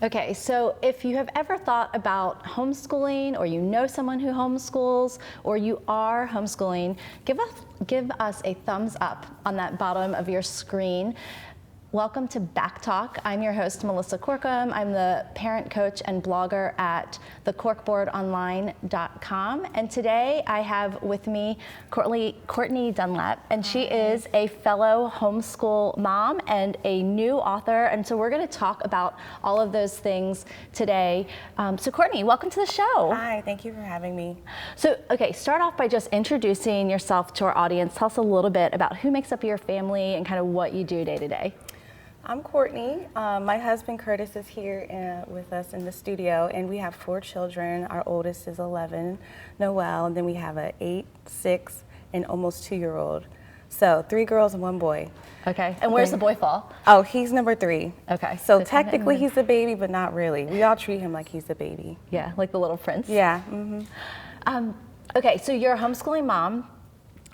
Okay, so if you have ever thought about homeschooling, or you know someone who homeschools, or you are homeschooling, give us a thumbs up on that bottom of your screen. Welcome to Back Talk. I'm your host, Melissa Corkum. I'm the parent coach and blogger at thecorkboardonline.com. And today I have with me Courtney Dunlap, and she is a fellow homeschool mom and a new author. And so we're going to talk about all of those things today. So Courtney, welcome to the show. Hi, thank you for having me. So, okay, start off by just introducing yourself to our audience. Tell us a little bit about who makes up your family and kind of what you do day to day. I'm Courtney. My husband Curtis is here with us in the studio, and we have 4 children. Our oldest is 11, Noel, and then we have an 8, 6, and almost 2-year-old. So 3 girls and 1 boy. Okay, and where's the boy fall? Oh, he's number 3. Okay. So technically he's a baby, but not really. We all treat him like he's a baby. Yeah, like the little prince. Yeah. Okay, so you're a homeschooling mom.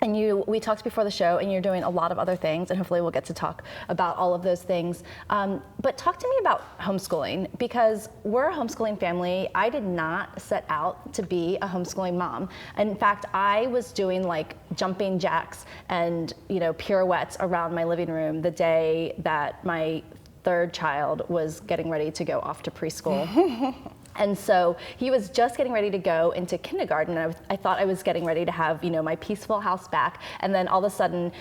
And we talked before the show, and you're doing a lot of other things, and hopefully we'll get to talk about all of those things. But talk to me about homeschooling, because we're a homeschooling family. I did not set out to be a homeschooling mom. In fact, I was doing like jumping jacks and pirouettes around my living room the day that my 3rd child was getting ready to go off to preschool. And so he was just getting ready to go into kindergarten, and I thought I was getting ready to have, my peaceful house back. And then all of a sudden,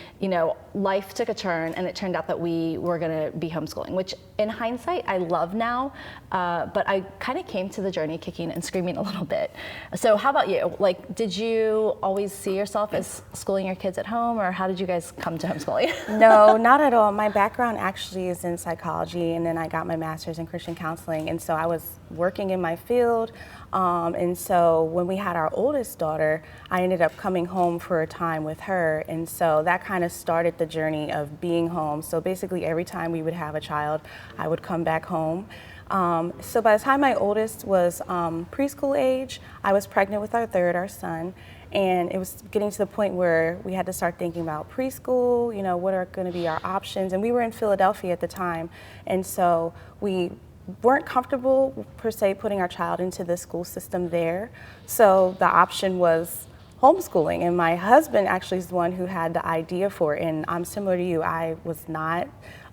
life took a turn, and it turned out that we were going to be homeschooling, which in hindsight, I love now. But I kind of came to the journey kicking and screaming a little bit. So how about you? Like, did you always see yourself as schooling your kids at home, or how did you guys come to homeschooling? No, not at all. My background actually is in psychology, and then I got my master's in Christian counseling. And so I was working in my field. And so when we had our oldest daughter, I ended up coming home for a time with her. And so that kind of started the journey of being home. So basically every time we would have a child, I would come back home. So by the time my oldest was preschool age, I was pregnant with our 3rd, our son. And it was getting to the point where we had to start thinking about preschool, what are going to be our options. And we were in Philadelphia at the time. And so we weren't comfortable per se putting our child into the school system there. So the option was homeschooling, and my husband actually is the one who had the idea for it. And I'm similar to you. I was not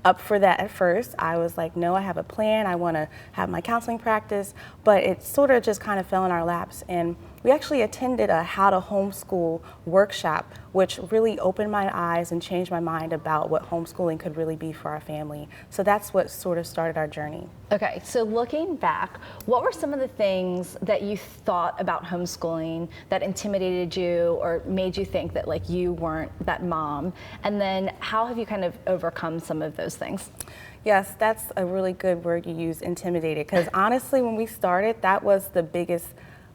up for that at first. I was like, no, I have a plan. I want to have my counseling practice, but it sort of just kind of fell in our laps. And we actually attended a how to homeschool workshop, which really opened my eyes and changed my mind about what homeschooling could really be for our family. So that's what sort of started our journey. Okay, so looking back, what were some of the things that you thought about homeschooling that intimidated you or made you think that like you weren't that mom? And then how have you kind of overcome some of those things? Yes, that's a really good word you use, intimidated, because honestly, when we started, that was the biggest,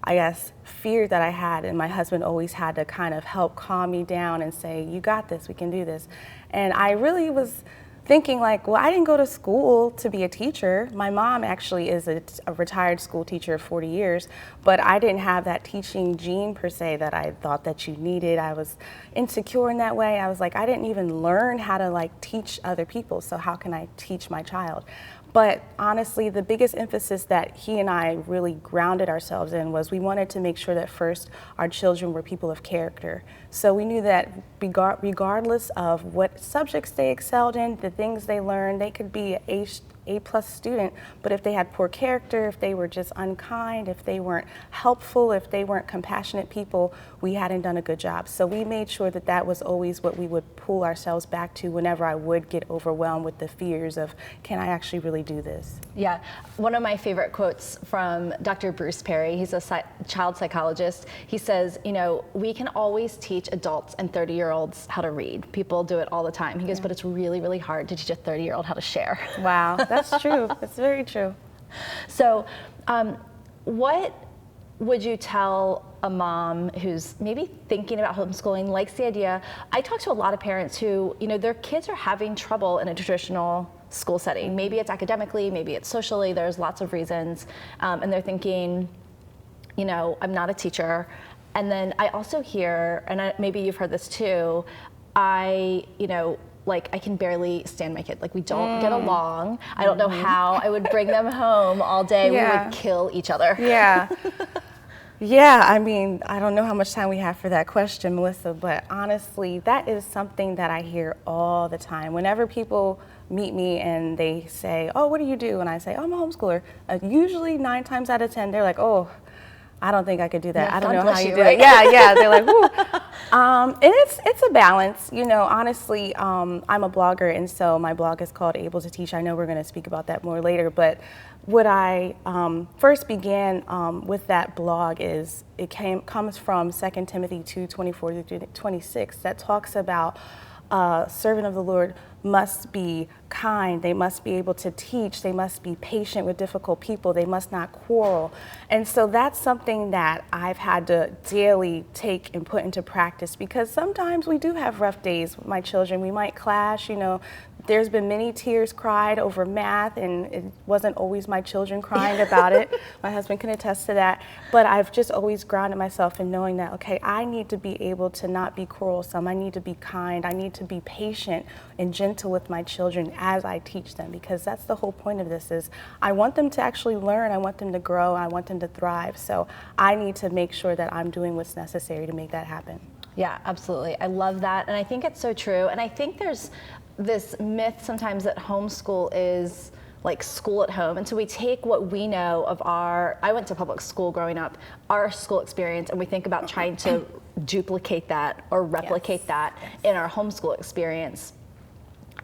I guess, fear that I had, and my husband always had to kind of help calm me down and say, you got this, we can do this. And I really was thinking like, well, I didn't go to school to be a teacher. My mom actually is a retired school teacher of 40 years, but I didn't have that teaching gene per se that I thought that you needed. I was insecure in that way. I was like, I didn't even learn how to like teach other people, so how can I teach my child? But honestly, the biggest emphasis that he and I really grounded ourselves in was we wanted to make sure that first our children were people of character. So we knew that regardless of what subjects they excelled in, the things they learned, they could be an A-plus student, but if they had poor character, if they were just unkind, if they weren't helpful, if they weren't compassionate people, we hadn't done a good job. So we made sure that that was always what we would pull ourselves back to whenever I would get overwhelmed with the fears of, can I actually really do this? Yeah, one of my favorite quotes from Dr. Bruce Perry, he's a child psychologist. He says, we can always teach adults and 30-year-olds how to read. People do it all the time. He goes, but it's really, really hard to teach a 30-year-old how to share. Wow, that's true. That's very true. So what would you tell a mom who's maybe thinking about homeschooling, likes the idea? I talk to a lot of parents who, their kids are having trouble in a traditional school setting. Maybe it's academically, maybe it's socially, there's lots of reasons. And they're thinking, I'm not a teacher. And then I also hear, and maybe you've heard this too, I like I can barely stand my kid. Like we don't get along. I don't know how I would bring them home all day. We would kill each other. Yeah. Yeah, I mean, I don't know how much time we have for that question, Melissa, but honestly, that is something that I hear all the time. Whenever people meet me and they say, oh, what do you do? And I say, oh, I'm a homeschooler. Usually 9 times out of 10, they're like, oh, I don't think I could do that. I don't know how you do it. Yeah, they're like, whoo. And it's a balance, you know, honestly, I'm a blogger, and so my blog is called Able to Teach. I know we're going to speak about that more later, but what I first began with that blog is comes from 2 Timothy 2:24-26 that talks about servant of the Lord must be kind, they must be able to teach, they must be patient with difficult people, they must not quarrel. And so that's something that I've had to daily take and put into practice, because sometimes we do have rough days with my children. We might clash, you know. There's been many tears cried over math, and it wasn't always my children crying about it. My husband can attest to that. But I've just always grounded myself in knowing that, okay, I need to be able to not be quarrelsome. I need to be kind. I need to be patient and gentle with my children as I teach them, because that's the whole point of this is I want them to actually learn. I want them to grow. I want them to thrive. So I need to make sure that I'm doing what's necessary to make that happen. Yeah, absolutely. I love that. And I think it's so true. And I think there's this myth sometimes that homeschool is like school at home. And so we take what we know of I went to public school growing up, our school experience, and we think about trying to duplicate that or replicate that in our homeschool experience.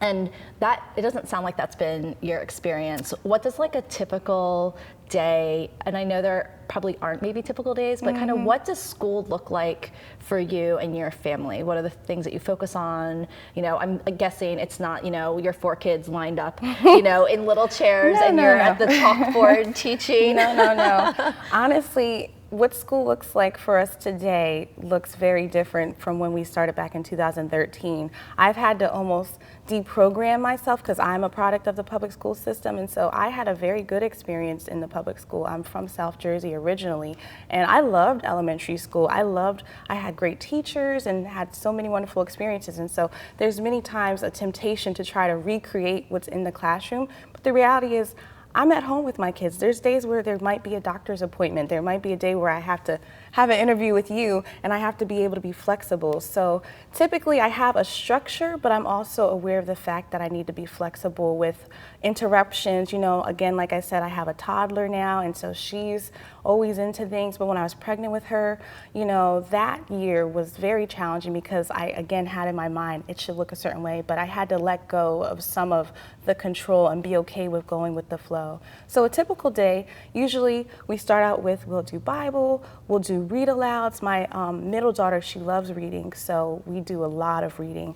And that, it doesn't sound like that's been your experience. What does like a typical day, and I know there probably aren't maybe typical days, but kind of what does school look like for you and your family? What are the things that you focus on? You know, I'm guessing it's not, you know, your 4 kids lined up, you know, in little chairs and you're at the chalkboard teaching. No. Honestly, what school looks like for us today looks very different from when we started back in 2013. I've had to almost deprogram myself because I'm a product of the public school system, and so I had a very good experience in the public school. I'm from South Jersey originally, and I loved elementary school. I had great teachers and had so many wonderful experiences, and so there's many times a temptation to try to recreate what's in the classroom, but the reality is I'm at home with my kids. There's days where there might be a doctor's appointment. There might be a day where I have to have an interview with you, and I have to be able to be flexible. So typically I have a structure, but I'm also aware of the fact that I need to be flexible with interruptions. You know, again, like I said, I have a toddler now, and so she's always into things. But when I was pregnant with her, you know, that year was very challenging because I, again, had in my mind it should look a certain way, but I had to let go of some of the control and be okay with going with the flow. So a typical day, usually we start out with, we'll do Bible, we'll do read alouds. My middle daughter, she loves reading, so we do a lot of reading.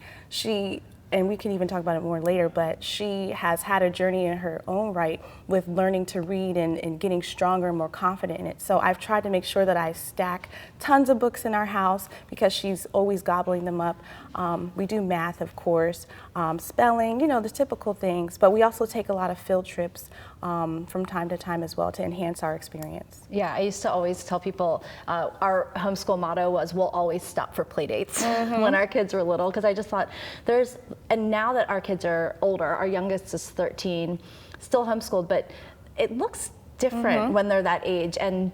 And we can even talk about it more later, but she has had a journey in her own right with learning to read and getting stronger and more confident in it. So I've tried to make sure that I stack tons of books in our house because she's always gobbling them up. We do math, of course, spelling, you know, the typical things, but we also take a lot of field trips from time to time as well to enhance our experience. Yeah, I used to always tell people our homeschool motto was we'll always stop for play dates when our kids were little, because I just thought and now that our kids are older, our youngest is 13, still homeschooled, but it looks different when they're that age. And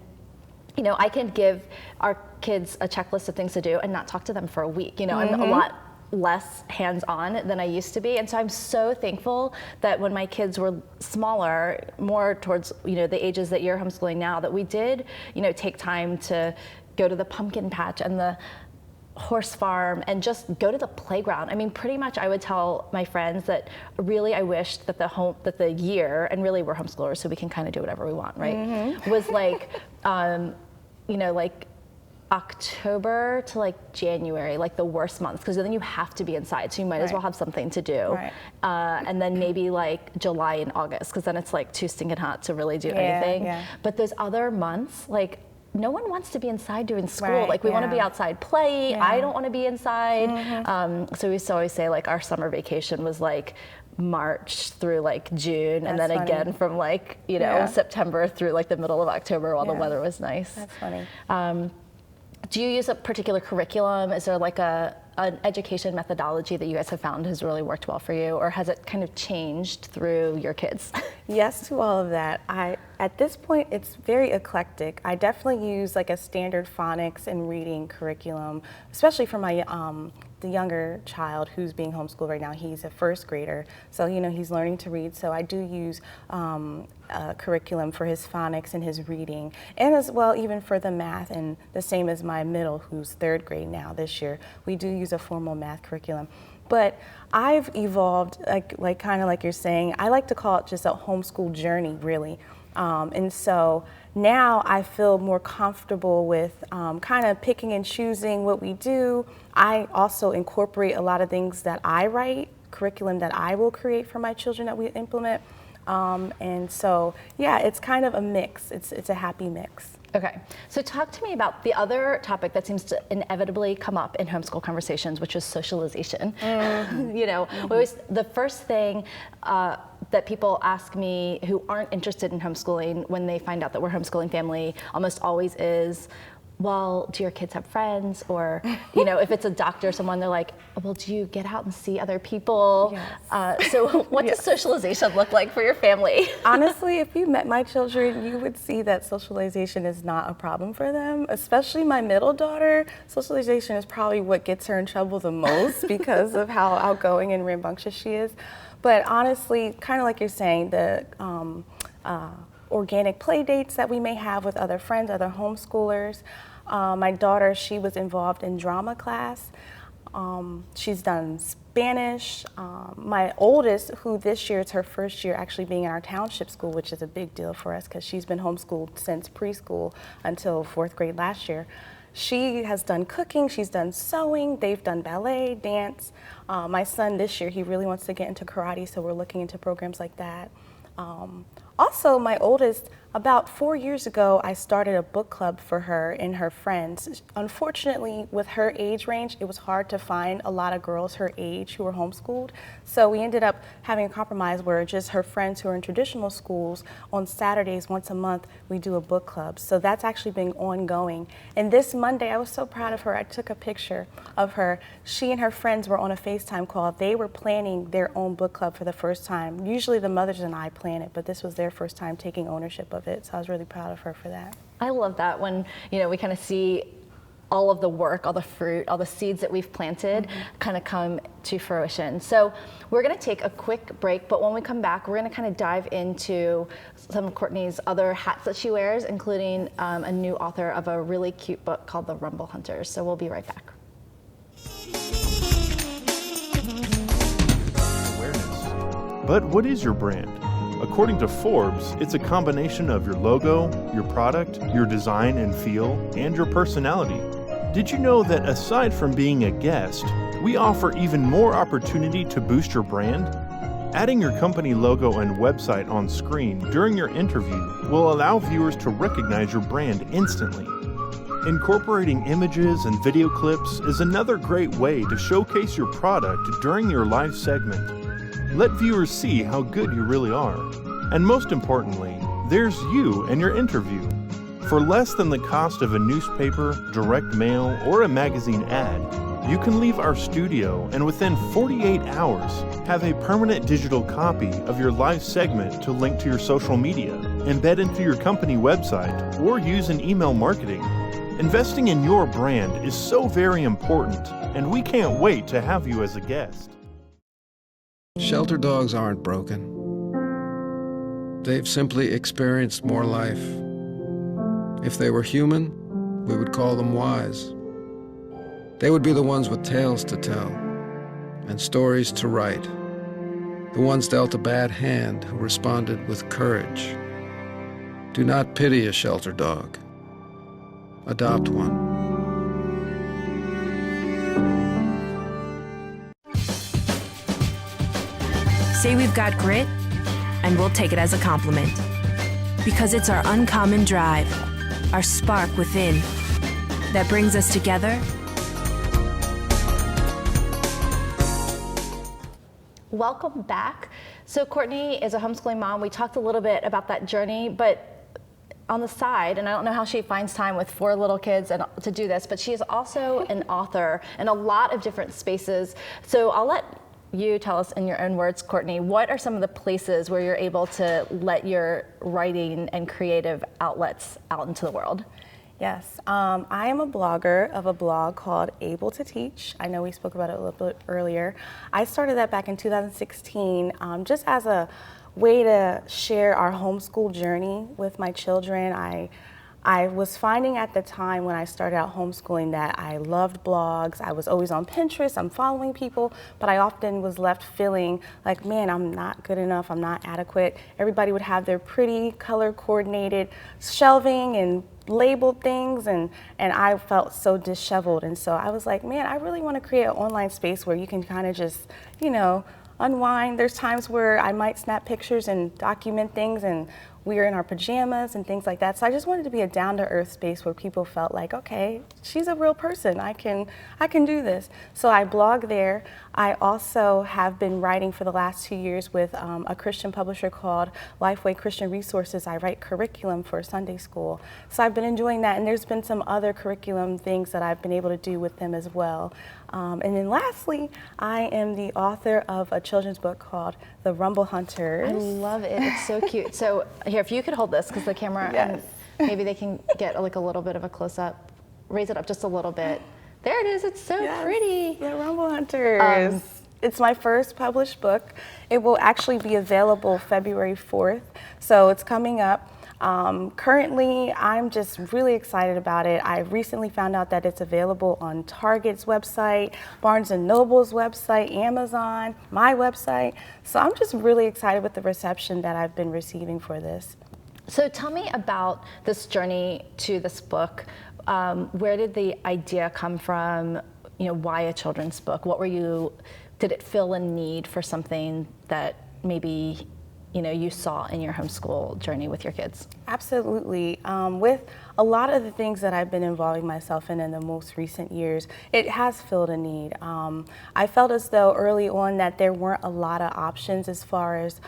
you know, I can give our kids a checklist of things to do and not talk to them for a week. You know, I'm a lot less hands-on than I used to be, and so I'm so thankful that when my kids were smaller, more towards, you know, the ages that you're homeschooling now, that we did, you know, take time to go to the pumpkin patch and the horse farm and just go to the playground. I mean, pretty much I would tell my friends that really I wished that the year, and really we're homeschoolers so we can kind of do whatever we want, right? Was like, you know, like October to like January, like the worst months, because then you have to be inside, so you might as well have something to do. And then maybe like July and August, because then it's like too stinking hot to really do anything. But those other months, like no one wants to be inside doing school. Like we want to be outside playing. I don't want to be inside. So we used to always say like our summer vacation was like March through like June, and then again from like, you know, September through like the middle of October while the weather was nice. That's funny. Do you use a particular curriculum? Is there like a an education methodology that you guys have found has really worked well for you, or has it kind of changed through your kids? Yes to all of that. At this point, it's very eclectic. I definitely use like a standard phonics and reading curriculum, especially for my the younger child who's being homeschooled right now. He's a first grader, so he's learning to read. So I do use a curriculum for his phonics and his reading, and as well even for the math. And the same as my middle, who's third grade now this year. We do use a formal math curriculum. But I've evolved, like kind of like you're saying, I like to call it just a homeschool journey, really. And so now I feel more comfortable with kind of picking and choosing what we do. I also incorporate a lot of things that I write, curriculum that I will create for my children that we implement. And so, yeah, it's kind of a mix. It's a happy mix. Okay, so talk to me about the other topic that seems to inevitably come up in homeschool conversations, which is socialization. The first thing that people ask me who aren't interested in homeschooling when they find out that we're a homeschooling family almost always is, well, do your kids have friends? Or, if it's a doctor or someone, they're like, well, do you get out and see other people? Yes. So what does socialization look like for your family? Honestly, if you met my children, you would see that socialization is not a problem for them, especially my middle daughter. Socialization is probably what gets her in trouble the most because of how outgoing and rambunctious she is. But honestly, kind of like you're saying, the organic play dates that we may have with other friends, other homeschoolers. My daughter, she was involved in drama class. She's done Spanish. My oldest, who this year is her first year actually being in our township school, which is a big deal for us because she's been homeschooled since preschool until 4th grade last year. She has done cooking, she's done sewing, they've done ballet, dance. My son this year, he really wants to get into karate, so we're looking into programs like that. Also, my oldest, about 4 years ago, I started a book club for her and her friends. Unfortunately, with her age range, it was hard to find a lot of girls her age who were homeschooled. So we ended up having a compromise where just her friends who are in traditional schools, on Saturdays, once a month, we do a book club. So that's actually been ongoing. And this Monday, I was so proud of her. I took a picture of her. She and her friends were on a FaceTime call. They were planning their own book club for the first time. Usually the mothers and I plan it, but this was their first time taking ownership of it. So I was really proud of her for that. I love that when, we kind of see all of the work, all the fruit, all the seeds that we've planted kind of come to fruition. So we're going to take a quick break, but when we come back, we're going to kind of dive into some of Courtney's other hats that she wears, including a new author of a really cute book called The Rumble Hunters. So we'll be right back. Awareness. But what is your brand? According to Forbes, it's a combination of your logo, your product, your design and feel, and your personality. Did you know that aside from being a guest, we offer even more opportunity to boost your brand? Adding your company logo and website on screen during your interview will allow viewers to recognize your brand instantly. Incorporating images and video clips is another great way to showcase your product during your live segment. Let viewers see how good you really are. And most importantly, there's you and your interview. For less than the cost of a newspaper, direct mail, or a magazine ad, you can leave our studio and within 48 hours have a permanent digital copy of your live segment to link to your social media, embed into your company website, or use in email marketing. Investing in your brand is so very important, and we can't wait to have you as a guest. Shelter dogs aren't broken. They've simply experienced more life. If they were human, we would call them wise. They would be the ones with tales to tell and stories to write, the ones dealt a bad hand who responded with courage. Do not pity a shelter dog. Adopt one. Say we've got grit, and we'll take it as a compliment. Because it's our uncommon drive, our spark within, that brings us together. Welcome back. So Courtney is a homeschooling mom. We talked a little bit about that journey, but on the side, and I don't know how she finds time with 4 little kids and to do this, but she is also an author in a lot of different spaces. So I'll let you tell us in your own words, Courtney, what are some of the places where you're able to let your writing and creative outlets out into the world? Yes, I am a blogger of a blog called Able to Teach. I know we spoke about it a little bit earlier. I started that back in 2016 just as a way to share our homeschool journey with my children. I was finding at the time when I started out homeschooling that I loved blogs. I was always on Pinterest, I'm following people, but I often was left feeling like, man, I'm not good enough, I'm not adequate. Everybody would have their pretty color coordinated shelving and labeled things, and I felt so disheveled. And so I was like, man, I really want to create an online space where you can kind of just, unwind. There's times where I might snap pictures and document things, and we are in our pajamas and things like that. So I just wanted to be a down-to-earth space where people felt like, okay, she's a real person. I can do this. So I blog there. I also have been writing for the last 2 years with a Christian publisher called Lifeway Christian Resources. I write curriculum for Sunday school. So I've been enjoying that, and there's been some other curriculum things that I've been able to do with them as well. And then lastly, I am the author of a children's book called The Rumble Hunters. I love it. It's so cute. So here, if you could hold this, because the camera, Yes. and maybe they can get like a little bit of a close-up. Raise it up just a little bit. There it is. It's so pretty. The Rumble Hunters. It's my first published book. It will actually be available February 4th, so it's coming up. Currently, I'm just really excited about it. I recently found out that it's available on Target's website, Barnes & Noble's website, Amazon, my website. So I'm just really excited with the reception that I've been receiving for this. So tell me about this journey to this book. Where did the idea come from? Why a children's book? Did it fill a need for something that maybe you saw in your homeschool journey with your kids? Absolutely. With a lot of the things that I've been involving myself in the most recent years, it has filled a need. I felt as though early on that there weren't a lot of options as far as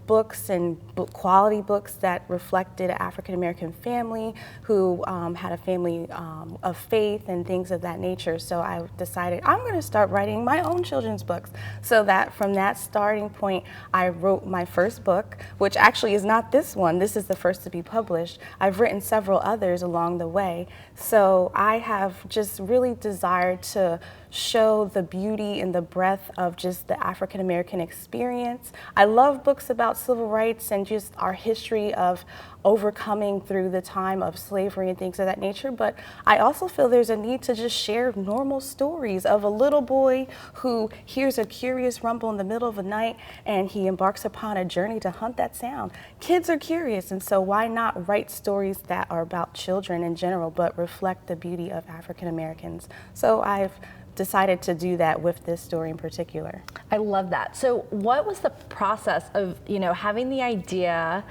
books and quality books that reflected an African-American family who had a family of faith and things of that nature. So I decided I'm going to start writing my own children's books. So that from that starting point, I wrote my first book, which actually is not this one. This is the first to be published. I've written several others along the way. So I have just really desired to show the beauty and the breadth of just the African American experience. I love books about civil rights and just our history of overcoming through the time of slavery and things of that nature, but I also feel there's a need to just share normal stories of a little boy who hears a curious rumble in the middle of the night and he embarks upon a journey to hunt that sound. Kids are curious, and so why not write stories that are about children in general but reflect the beauty of African Americans? So I've decided to do that with this story in particular. I love that. So what was the process of, having the idea,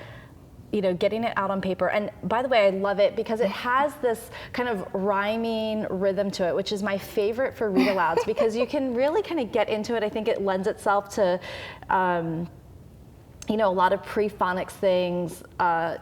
getting it out on paper? And by the way, I love it because it has this kind of rhyming rhythm to it, which is my favorite for read alouds because you can really kind of get into it. I think it lends itself to, a lot of pre-phonics things, I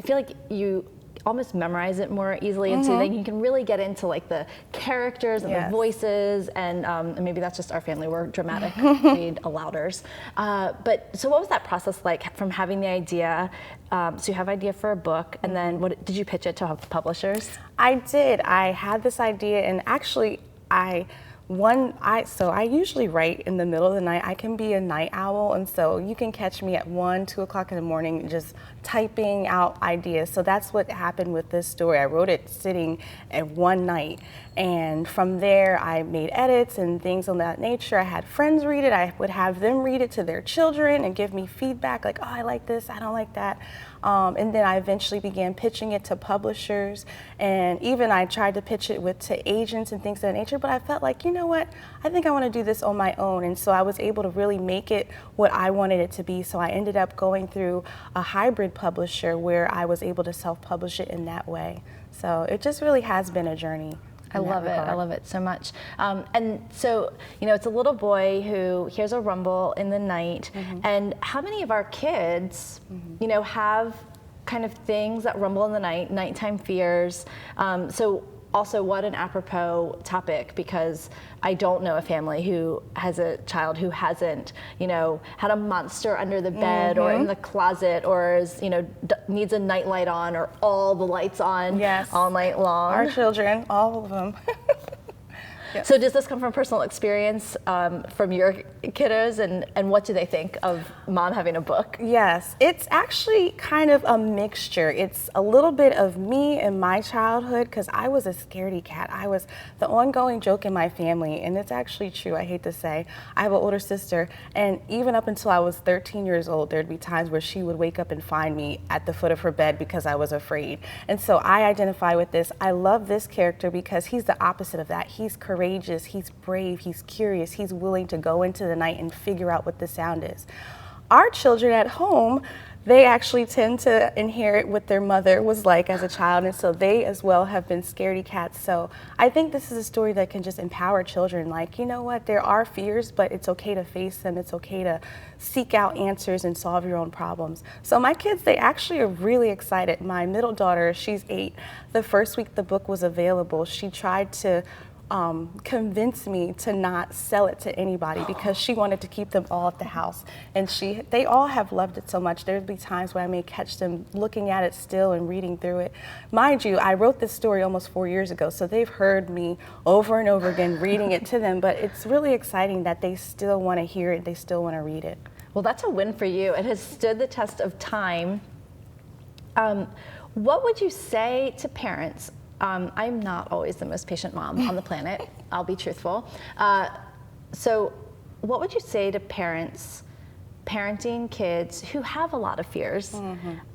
feel like you almost memorize it more easily, and so then you can really get into like the characters and the voices, and maybe that's just our family, we're dramatic read alouders. But so what was that process like from having the idea, so you have idea for a book, and then what did you pitch it to publishers? I did. I had this idea, and actually I usually write in the middle of the night. I can be a night owl, and so you can catch me at 1, 2 o'clock in the morning just typing out ideas. So that's what happened with this story. I wrote it sitting at one night, and from there I made edits and things of that nature. I had friends read it. I would have them read it to their children and give me feedback like, oh, I like this, I don't like that. And then I eventually began pitching it to publishers, and even I tried to pitch it to agents and things of that nature, but I felt like, you know what, I think I want to do this on my own. And so I was able to really make it what I wanted it to be. So I ended up going through a hybrid publisher where I was able to self-publish it in that way. So it just really has been a journey. I love it. I love it so much. And so, it's a little boy who hears a rumble in the night. And how many of our kids, have kind of things that rumble in the night, nighttime fears. So also, what an apropos topic, because I don't know a family who has a child who hasn't, had a monster under the bed or in the closet, or is, needs a nightlight on, or all the lights on all night long. Our children, all of them. Yep. So does this come from personal experience from your kiddos, and what do they think of mom having a book? Yes, it's actually kind of a mixture. It's a little bit of me and my childhood, because I was a scaredy cat. I was the ongoing joke in my family, and it's actually true, I hate to say. I have an older sister, and even up until I was 13 years old, there'd be times where she would wake up and find me at the foot of her bed because I was afraid. And so I identify with this. I love this character because he's the opposite of that. He's courageous, he's brave, he's curious, he's willing to go into the night and figure out what the sound is. Our children at home, they actually tend to inherit what their mother was like as a child, and so they as well have been scaredy cats. So I think this is a story that can just empower children, like, you know what, there are fears, but it's okay to face them, it's okay to seek out answers and solve your own problems. So my kids, they actually are really excited. My middle daughter, she's 8. The first week the book was available, she tried to convince me to not sell it to anybody because she wanted to keep them all at the house. And they all have loved it so much. There'd be times where I may catch them looking at it still and reading through it. Mind you, I wrote this story almost 4 years ago, so they've heard me over and over again reading it to them, but it's really exciting that they still want to hear it, they still want to read it. Well, that's a win for you. It has stood the test of time. What would you say to parents? I'm not always the most patient mom on the planet, I'll be truthful. So what would you say to parents parenting kids who have a lot of fears?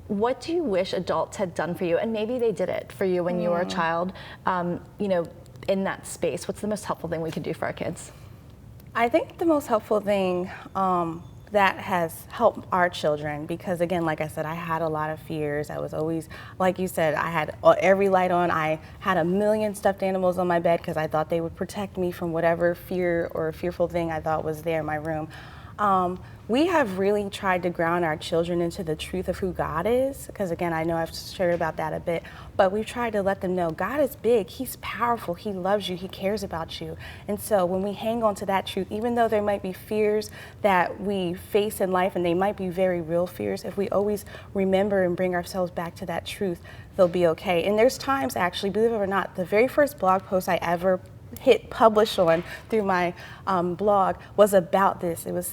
What do you wish adults had done for you? And maybe they did it for you when you were a child, in that space. What's the most helpful thing we can do for our kids? I think the most helpful thing that has helped our children, because again, like I said, I had a lot of fears. I was always, like you said, I had every light on. I had a million stuffed animals on my bed because I thought they would protect me from whatever fear or fearful thing I thought was there in my room. We have really tried to ground our children into the truth of who God is, because again, I know I've shared about that a bit, but we've tried to let them know God is big, He's powerful, He loves you, He cares about you. And so when we hang on to that truth, even though there might be fears that we face in life, and they might be very real fears, if we always remember and bring ourselves back to that truth, they'll be okay. And there's times, actually, believe it or not, the very first blog post I ever hit publish on through my blog was about this. It was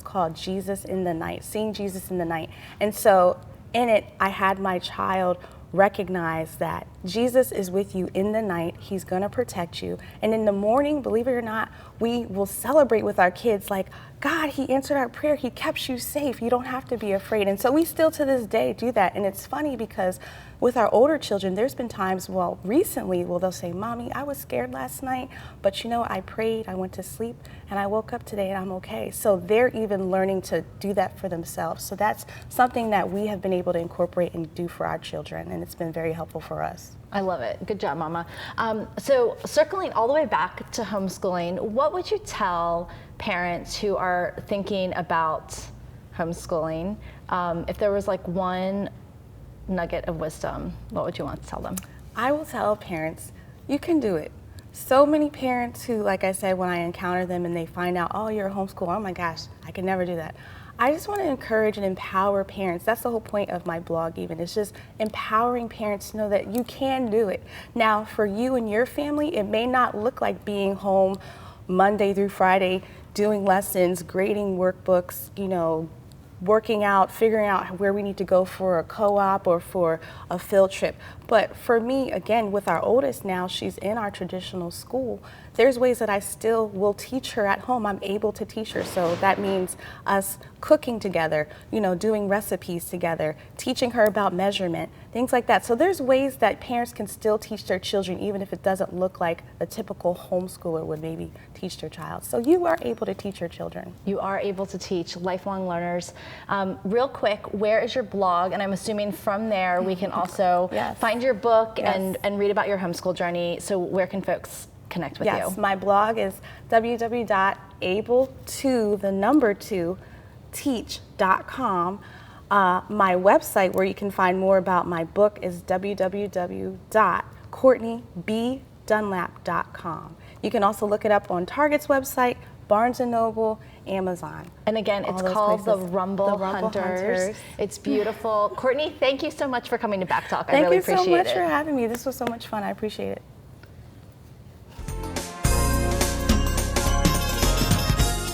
called Jesus in the Night, Seeing Jesus in the Night. And so in it, I had my child recognize that Jesus is with you in the night. He's going to protect you. And in the morning, believe it or not, we will celebrate with our kids like, God, He answered our prayer. He kept you safe. You don't have to be afraid. And so we still to this day do that. And it's funny because with our older children, there's been times, recently, they'll say, Mommy, I was scared last night, but I prayed, I went to sleep, and I woke up today and I'm okay. So they're even learning to do that for themselves. So that's something that we have been able to incorporate and do for our children, and it's been very helpful for us. I love it. Good job, Mama. So circling all the way back to homeschooling, what would you tell parents who are thinking about homeschooling? If there was like one nugget of wisdom, what would you want to tell them? I will tell parents, you can do it. So many parents who, like I said, when I encounter them and they find out, oh, you're a homeschooler, oh my gosh, I can never do that. I just want to encourage and empower parents. That's the whole point of my blog even. It's just empowering parents to know that you can do it. Now, for you and your family, it may not look like being home Monday through Friday, doing lessons, grading workbooks, working out, figuring out where we need to go for a co-op or for a field trip. But for me, again, with our oldest now, she's in our traditional school. There's ways that I still will teach her at home. I'm able to teach her. So that means us cooking together, doing recipes together, teaching her about measurement, things like that. So there's ways that parents can still teach their children, even if it doesn't look like a typical homeschooler would maybe teach their child. So you are able to teach your children. You are able to teach lifelong learners. Real quick, where is your blog? And I'm assuming from there we can also find your book and read about your homeschool journey. So where can folks connect with you? Yes, my blog is www.able2teach.com. My website where you can find more about my book is www.courtneybdunlap.com. You can also look it up on Target's website, Barnes & Noble, Amazon. And again, it's All those called places. The Rumble Hunters. It's beautiful. Courtney, thank you so much for coming to Back Talk. I really appreciate it. Thank you so much for having me. This was so much fun. I appreciate it.